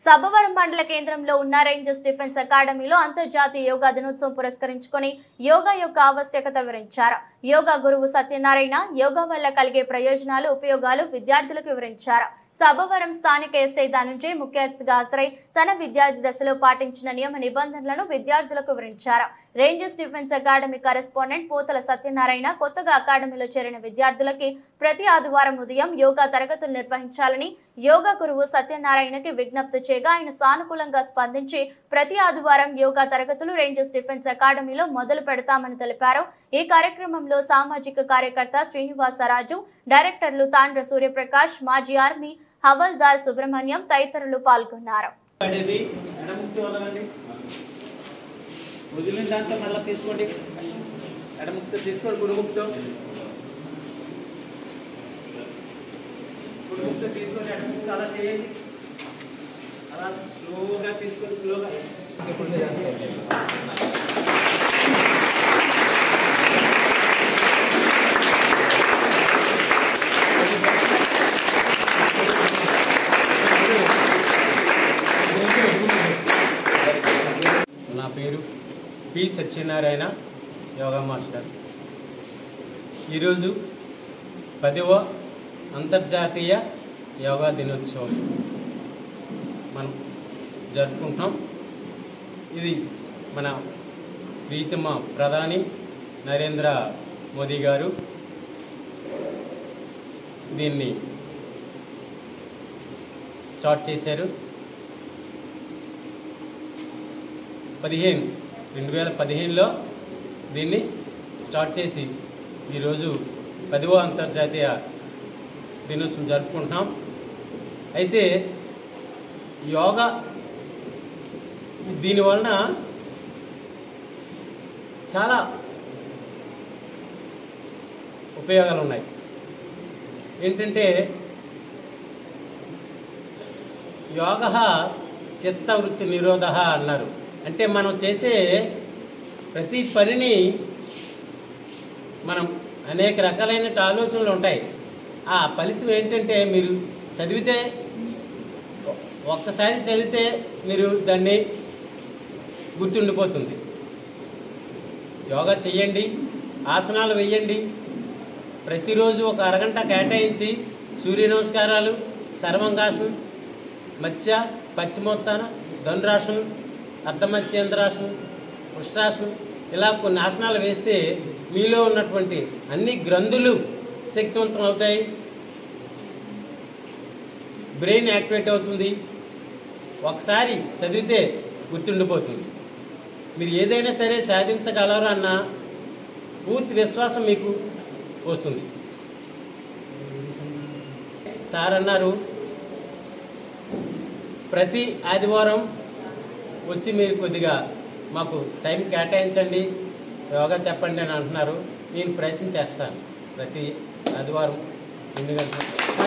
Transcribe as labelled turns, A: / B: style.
A: సభవరం మండల కేంద్రంలో ఉన్న రేంజర్స్ డిఫెన్స్ అకాడమీలో అంతర్జాతీయ యోగా దినోత్సవం పురస్కరించుకొని యోగా యొక్క ఆవశ్యకత వివరించారు. యోగా గురువు సత్యనారాయణ యోగా వల్ల కలిగే ప్రయోజనాలు, ఉపయోగాలు విద్యార్థులకు వివరించారు. సభవరం స్థానిక ఎస్ఐ ధనుంజయ్ ముఖ్య అతిథిగా హాజరై తన విద్యార్థి దశలో పాటించిన నియమ నిబంధనలను విద్యార్థులకు వివరించారు. రేంజర్స్ డిఫెన్స్ అకాడమీ కరెస్పాండెంట్ పోతల సత్యనారాయణ కొత్తగా అకాడమీలో చేరిన విద్యార్థులకి ప్రతి ఆదివారం ఉదయం యోగా తరగతులు నిర్వహించాలని యోగా గురువు సత్యనారాయణకి విజ్ఞప్తి చేయగా ఆయన సానుకూలంగా స్పందించి ప్రతి ఆదివారం యోగా తరగతులు రేంజర్స్ డిఫెన్స్ అకాడమీలో మొదలు పెడతామని తెలిపారు. ఈ కార్యక్రమంలో సామాజిక కార్యకర్త శ్రీనివాసరాజు, డైరెక్టర్లు తాండ్ర సూర్యప్రకాష్, మాజీ ఆర్మీ హవల్దార్ సుబ్రహ్మణ్యం తదితరులు పాల్గొన్నారు.
B: వదిలిన దాంట్లో మళ్ళీ తీసుకోండి, ఎడముక్తో తీసుకోండి, గురుముక్తో తీసుకొని ఎడముక్తో అలా చేయండి. అలా స్లోగా తీసుకొని స్లోగా
C: నా పేరు పి సత్యనారాయణ, యోగా మాస్టర్. ఈరోజు 10వ అంతర్జాతీయ యోగా దినోత్సవం మనం జరుపుకుంటాం. ఇది మన ప్రీతమ ప్రధాని నరేంద్ర మోదీ గారు దీన్ని స్టార్ట్ చేశారు. 2015లో దీన్ని స్టార్ట్ చేసి ఈరోజు 10వ అంతర్జాతీయ దినోత్సవం జరుపుకుంటున్నాం. అయితే యోగా దీనివలన చాలా ఉపయోగాలు ఉన్నాయి. ఏంటంటే యోగ చిత్తవృత్తి నిరోధ అన్నారు. అంటే మనం చేసే ప్రతి పనిని మనం అనేక రకాలైన ఆలోచనలు ఉంటాయి. ఆ ఫలితం ఏంటంటే మీరు చదివితే ఒక్కసారి చదివితే మీరు దాన్ని గుర్తుండిపోతుంది. యోగా చెయ్యండి, ఆసనాలు వేయండి, ప్రతిరోజు ఒక అరగంట కేటాయించి సూర్య నమస్కారాలు, సర్వంగాసనం, మత్స్య పశ్చిమోత్తాన, ధనురాసనం, అర్ధమత్స్యేంద్రాసనం, వృష్టాసనం, ఇలా కొన్ని ఆసనాలు వేస్తే మీలో ఉన్నటువంటి అన్ని గ్రంథులు శక్తివంతం అవుతాయి, బ్రెయిన్ యాక్టివేట్ అవుతుంది, ఒకసారి చదివితే గుర్తుండిపోతుంది. మీరు ఏదైనా సరే సాధించగలరు అన్న పూర్తి విశ్వాసం మీకు వస్తుంది. సార్ అన్నారు ప్రతి ఆదివారం వచ్చి మీరు కొద్దిగా మాకు టైం కేటాయించండి, యోగా చెప్పండి అని అంటున్నారు. నేను ప్రయత్నం చేస్తాను ప్రతి ఆదివారం 8 గంటలకు.